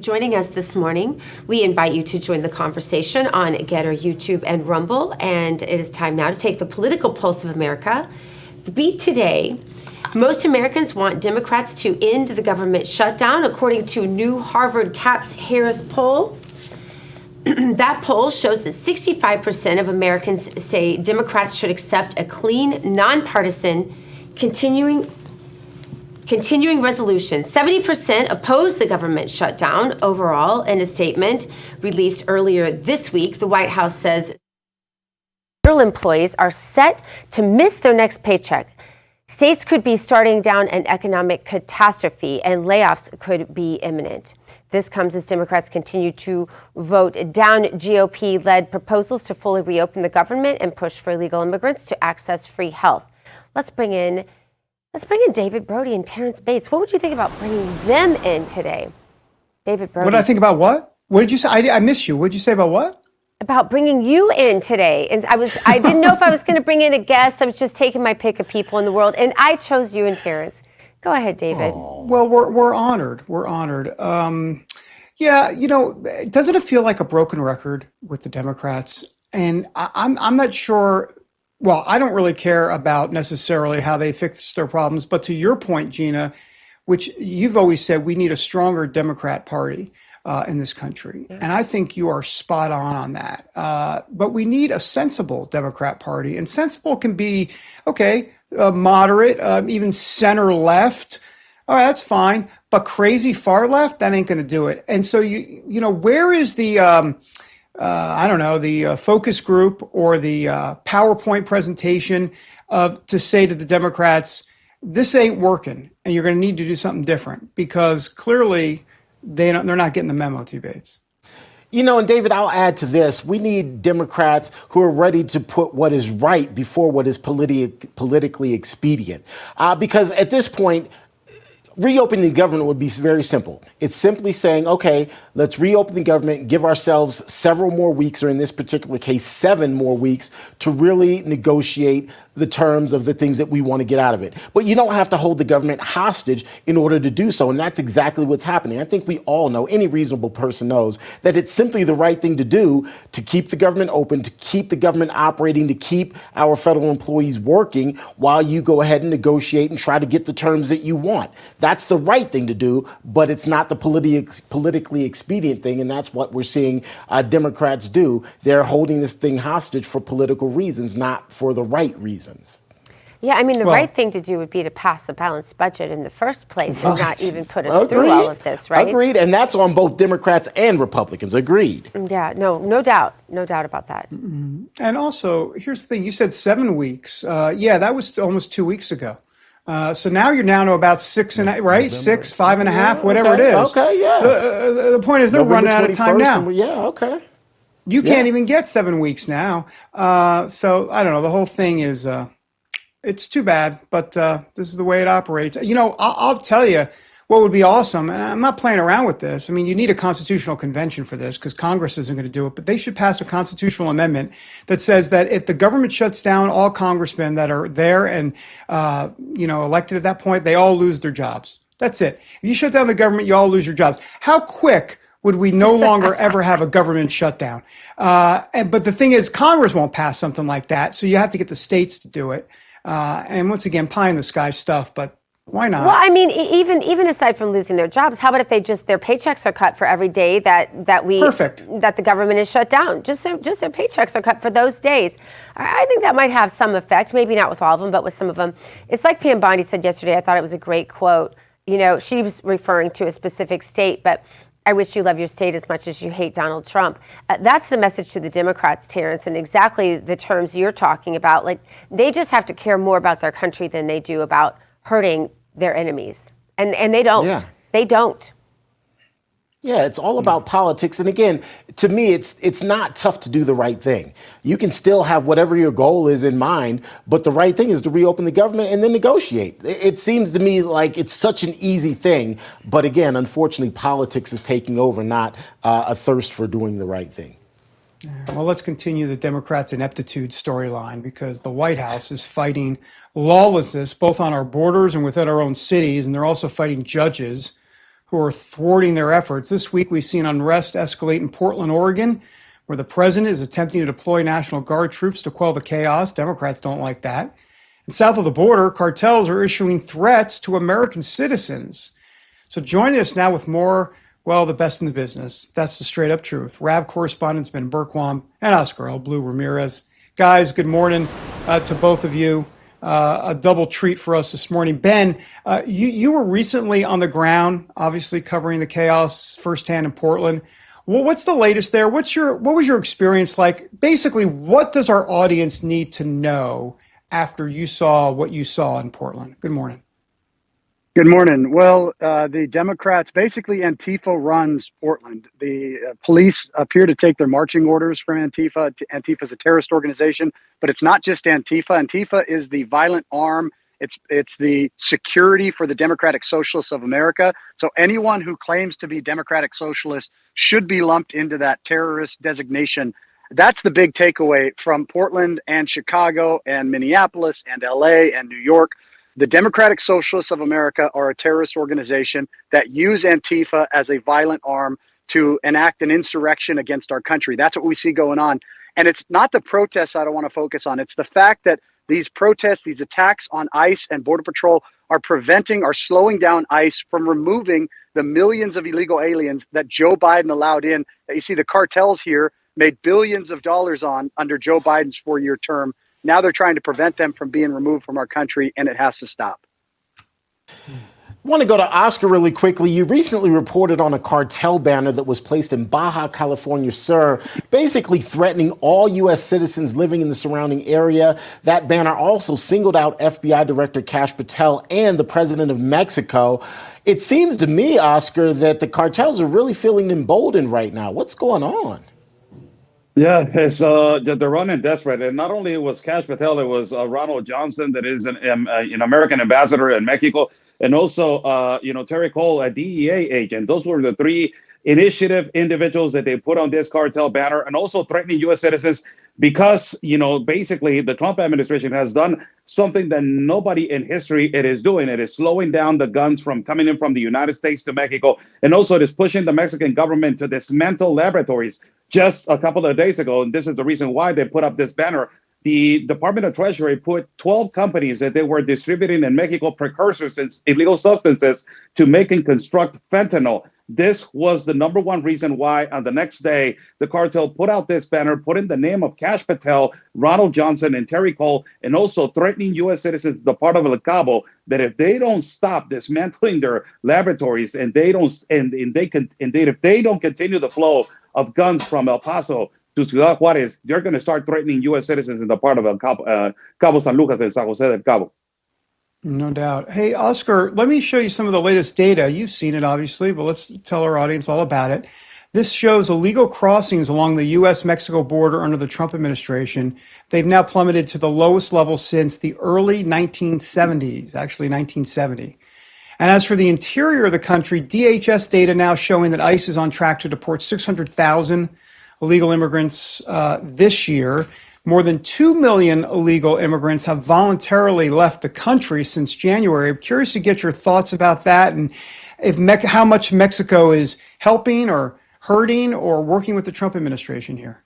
joining us this morning. We invite you to join the conversation on Getter, YouTube, and Rumble. And it is time now to take the political pulse of America. The beat today: most Americans want Democrats to end the government shutdown, according to a new Harvard Capps-Harris poll. That poll shows that 65% of Americans say Democrats should accept a clean, nonpartisan, continuing resolution. 70% oppose the government shutdown overall. In a statement released earlier this week, the White House says federal employees are set to miss their next paycheck. States could be starting down an economic catastrophe, and layoffs could be imminent. This comes as Democrats continue to vote down GOP-led proposals to fully reopen the government and push for illegal immigrants to access free health. Let's bring in David Brody and Terrence Bates. What would you think about bringing them in today? David Brody. What did I think about what? What did you say? I missed you. What did you say about what? About bringing you in today. And I didn't know if I was going to bring in a guest. I was just taking my pick of people in the world, and I chose you and Terrence. Go ahead, David. Oh. Well, we're honored. We're honored. Yeah, doesn't it feel like a broken record with the Democrats? And I'm not sure. Well, I don't really care about necessarily how they fix their problems. But to your point, Gina, which you've always said, we need a stronger Democrat Party in this country. Yeah. And I think you are spot on that. But we need a sensible Democrat Party. And sensible can be, moderate, even center left. All right, that's fine. But crazy far left, that ain't going to do it. And so, where is the, the focus group or the PowerPoint presentation to say to the Democrats, this ain't working and you're going to need to do something different? Because clearly they're not getting the memo, T. Bates. And David, I'll add to this. We need Democrats who are ready to put what is right before what is politically expedient. Because at this point, reopening the government would be very simple. It's simply saying, okay, let's reopen the government, give ourselves several more weeks, or in this particular case, 7 more weeks, to really negotiate the terms of the things that we want to get out of it. But you don't have to hold the government hostage in order to do so. And that's exactly what's happening. I think we all know, any reasonable person knows, that it's simply the right thing to do to keep the government open, to keep the government operating, to keep our federal employees working while you go ahead and negotiate and try to get the terms that you want. That's the right thing to do, but it's not the politically expedient thing. And that's what we're seeing Democrats do. They're holding this thing hostage for political reasons, not for the right reasons. Yeah, the right thing to do would be to pass a balanced budget in the first place and not even put us through all of this, right? Agreed, and that's on both Democrats and Republicans. Agreed. Yeah, no doubt about that. Mm-hmm. And also, here's the thing: you said 7 weeks. That was almost 2 weeks ago. So now you're down to about 6 and right, 6, 5.5, whatever it is. Okay, yeah. The point is they're running out of time now. Okay. You can't even get 7 weeks now. So I don't know. The whole thing is, it's too bad, but this is the way it operates. I'll tell you what would be awesome, and I'm not playing around with this. You need a constitutional convention for this because Congress isn't going to do it, but they should pass a constitutional amendment that says that if the government shuts down, all congressmen that are there and, elected at that point, they all lose their jobs. That's it. If you shut down the government, you all lose your jobs. How quick would we no longer ever have a government shutdown? But the thing is, Congress won't pass something like that, so you have to get the states to do it. And once again, pie in the sky stuff, but why not? Well, even aside from losing their jobs, how about if their paychecks are cut for every day that the government is shut down? Just their paychecks are cut for those days. I think that might have some effect, maybe not with all of them, but with some of them. It's like Pam Bondi said yesterday. I thought it was a great quote. She was referring to a specific state, but I wish you love your state as much as you hate Donald Trump. That's the message to the Democrats, Terrence, and exactly the terms you're talking about. Like, they just have to care more about their country than they do about hurting their enemies. And they don't. Yeah. They don't. Yeah, it's all about politics. And again, to me, it's not tough to do the right thing. You can still have whatever your goal is in mind, but the right thing is to reopen the government and then negotiate. It seems to me like it's such an easy thing. But again, unfortunately, politics is taking over, not a thirst for doing the right thing. Well, let's continue the Democrats' ineptitude storyline, because the White House is fighting lawlessness both on our borders and within our own cities, and they're also fighting judges who are thwarting their efforts. This week, we've seen unrest escalate in Portland, Oregon, where the president is attempting to deploy National Guard troops to quell the chaos. Democrats don't like that. And south of the border, cartels are issuing threats to American citizens. So joining us now with more, well, the best in the business. That's the straight up truth. RAV correspondents Ben Bergquam and Oscar L. Blue Ramirez. Guys, good morning to both of you. A double treat for us this morning. Ben, you were recently on the ground, obviously covering the chaos firsthand in Portland. Well, what's the latest there? What was your experience like? Basically, what does our audience need to know after you saw what you saw in Portland? Good morning. Good morning. Well, the Democrats, basically Antifa runs Portland. The police appear to take their marching orders from Antifa. Antifa is a terrorist organization, but it's not just Antifa. Antifa is the violent arm. It's the security for the Democratic Socialists of America. So anyone who claims to be Democratic Socialist should be lumped into that terrorist designation. That's the big takeaway from Portland and Chicago and Minneapolis and LA and New York. The Democratic Socialists of America are a terrorist organization that use Antifa as a violent arm to enact an insurrection against our country. That's what we see going on. And it's not the protests I don't want to focus on. It's the fact that these protests, these attacks on ICE and Border Patrol are slowing down ICE from removing the millions of illegal aliens that Joe Biden allowed in. That you see the cartels here made billions of dollars on under Joe Biden's 4-year term. Now they're trying to prevent them from being removed from our country, and it has to stop. I want to go to Oscar really quickly. You recently reported on a cartel banner that was placed in Baja California Sur, basically threatening all U.S. citizens living in the surrounding area. That banner also singled out FBI Director Kash Patel and the president of Mexico. It seems to me, Oscar, that the cartels are really feeling emboldened right now. What's going on? Yeah, it's they're running desperate, and not only was Kash Patel, it was Ronald Johnson, that is an American ambassador in Mexico, and also Terry Cole, a DEA agent. Those were the three initiative individuals that they put on this cartel banner, and also threatening U.S. citizens because basically the Trump administration has done something that nobody in history it is doing. It is slowing down the guns from coming in from the United States to Mexico, and also it is pushing the Mexican government to dismantle laboratories. Just a couple of days ago, and this is the reason why they put up this banner, the Department of Treasury put 12 companies that they were distributing in Mexico precursors and illegal substances to make and construct fentanyl. This was the number one reason why on the next day, the cartel put out this banner, put in the name of Kash Patel, Ronald Johnson, and Terry Cole, and also threatening U.S. citizens, the part of El Cabo, that if they don't stop dismantling their laboratories and if they don't continue the flow of guns from El Paso to Ciudad Juarez, they're going to start threatening U.S. citizens in the part of El Cabo San Lucas and San Jose del Cabo. No doubt. Hey, Oscar, let me show you some of the latest data. You've seen it, obviously, but let's tell our audience all about it. This shows illegal crossings along the U.S.-Mexico border under the Trump administration. They've now plummeted to the lowest level since the early 1970s, actually 1970. And as for the interior of the country, DHS data now showing that ICE is on track to deport 600,000 illegal immigrants this year. More than 2 million illegal immigrants have voluntarily left the country since January. I'm curious to get your thoughts about that and how much Mexico is helping or hurting or working with the Trump administration here.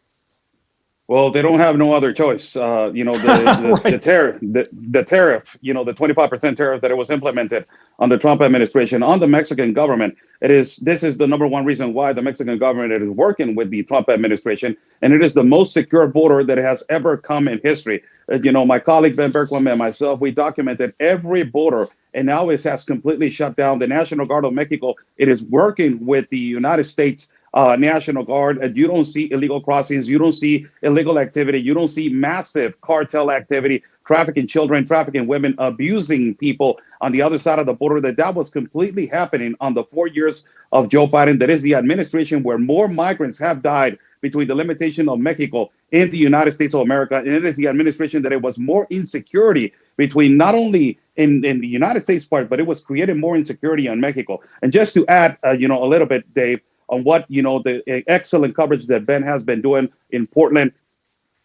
Well, they don't have no other choice. Right. The tariff, the 25% tariff that it was implemented on the Trump administration on the Mexican government. This is the number one reason why the Mexican government is working with the Trump administration, and it is the most secure border that has ever come in history. My colleague Ben Bergquam and myself, we documented every border, and now it has completely shut down. The National Guard of Mexico, it is working with the United States National Guard, and you don't see illegal crossings, you don't see illegal activity, you don't see massive cartel activity, trafficking children, trafficking women, abusing people on the other side of the border. That was completely happening on the 4 years of Joe Biden. That is the administration where more migrants have died between the limitation of Mexico in the United States of America. And it is the administration that it was more insecurity between not only in the United States part, but it was creating more insecurity in Mexico. And just to add, a little bit, Dave, on what, the excellent coverage that Ben has been doing in Portland.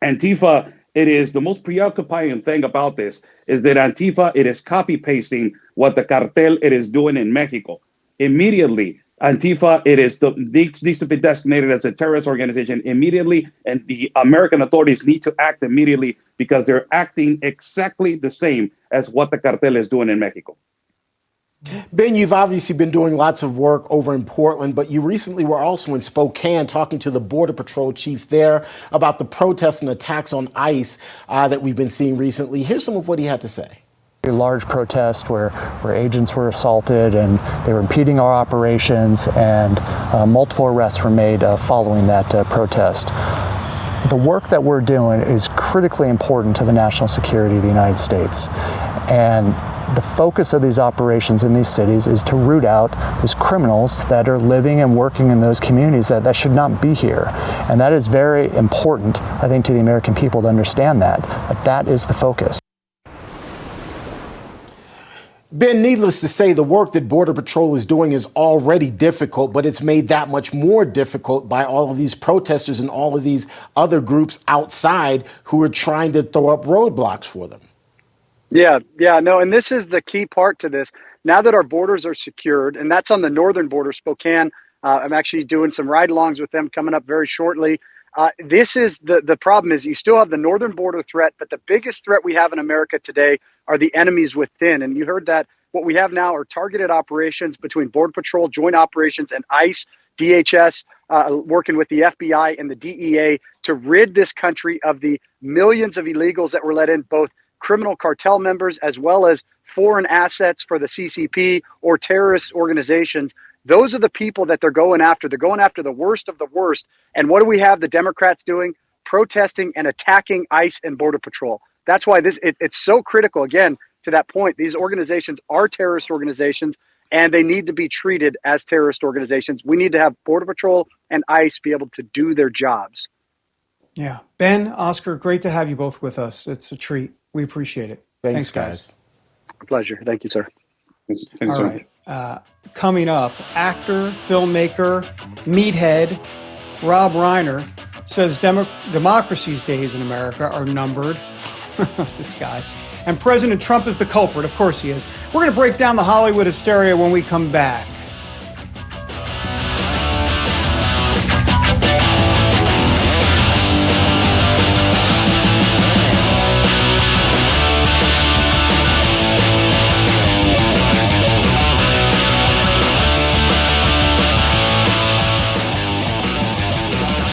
Antifa, it is the most preoccupying thing about this is that Antifa, it is copy pasting what the cartel it is doing in Mexico. immediately. Antifa, needs to be designated as a terrorist organization immediately, and the American authorities need to act immediately because they're acting exactly the same as what the cartel is doing in Mexico. Ben, you've obviously been doing lots of work over in Portland, but you recently were also in Spokane talking to the Border Patrol chief there about the protests and attacks on ICE that we've been seeing recently. Here's some of what he had to say. A large protest where agents were assaulted and they were impeding our operations, and multiple arrests were made following that protest. The work that we're doing is critically important to the national security of the United States. And the focus of these operations in these cities is to root out those criminals that are living and working in those communities that should not be here. And that is very important, I think, to the American people to understand that is the focus. Ben, needless to say, the work that Border Patrol is doing is already difficult, but it's made that much more difficult by all of these protesters and all of these other groups outside who are trying to throw up roadblocks for them. Yeah, no, and this is the key part to this. Now that our borders are secured, and that's on the northern border, Spokane, I'm actually doing some ride-alongs with them coming up very shortly. This is the problem is you still have the northern border threat, but the biggest threat we have in America today are the enemies within. And you heard that what we have now are targeted operations between Border Patrol, Joint Operations, and ICE, DHS, working with the FBI and the DEA to rid this country of the millions of illegals that were let in, both criminal cartel members as well as foreign assets for the CCP or terrorist organizations. Those are the people that they're going after. They're going after the worst of the worst. And what do we have the Democrats doing? Protesting and attacking ICE and Border Patrol. That's why it's so critical, again, to that point. These organizations are terrorist organizations, and they need to be treated as terrorist organizations. We need to have Border Patrol and ICE be able to do their jobs. Yeah. Ben, Oscar, great to have you both with us. It's a treat. We appreciate it. Thanks, guys. A pleasure. Thank you, sir. Thanks All so right. much. Coming up, actor, filmmaker, meathead, Rob Reiner says democracy's days in America are numbered. This guy. And President Trump is the culprit. Of course he is. We're going to break down the Hollywood hysteria when we come back.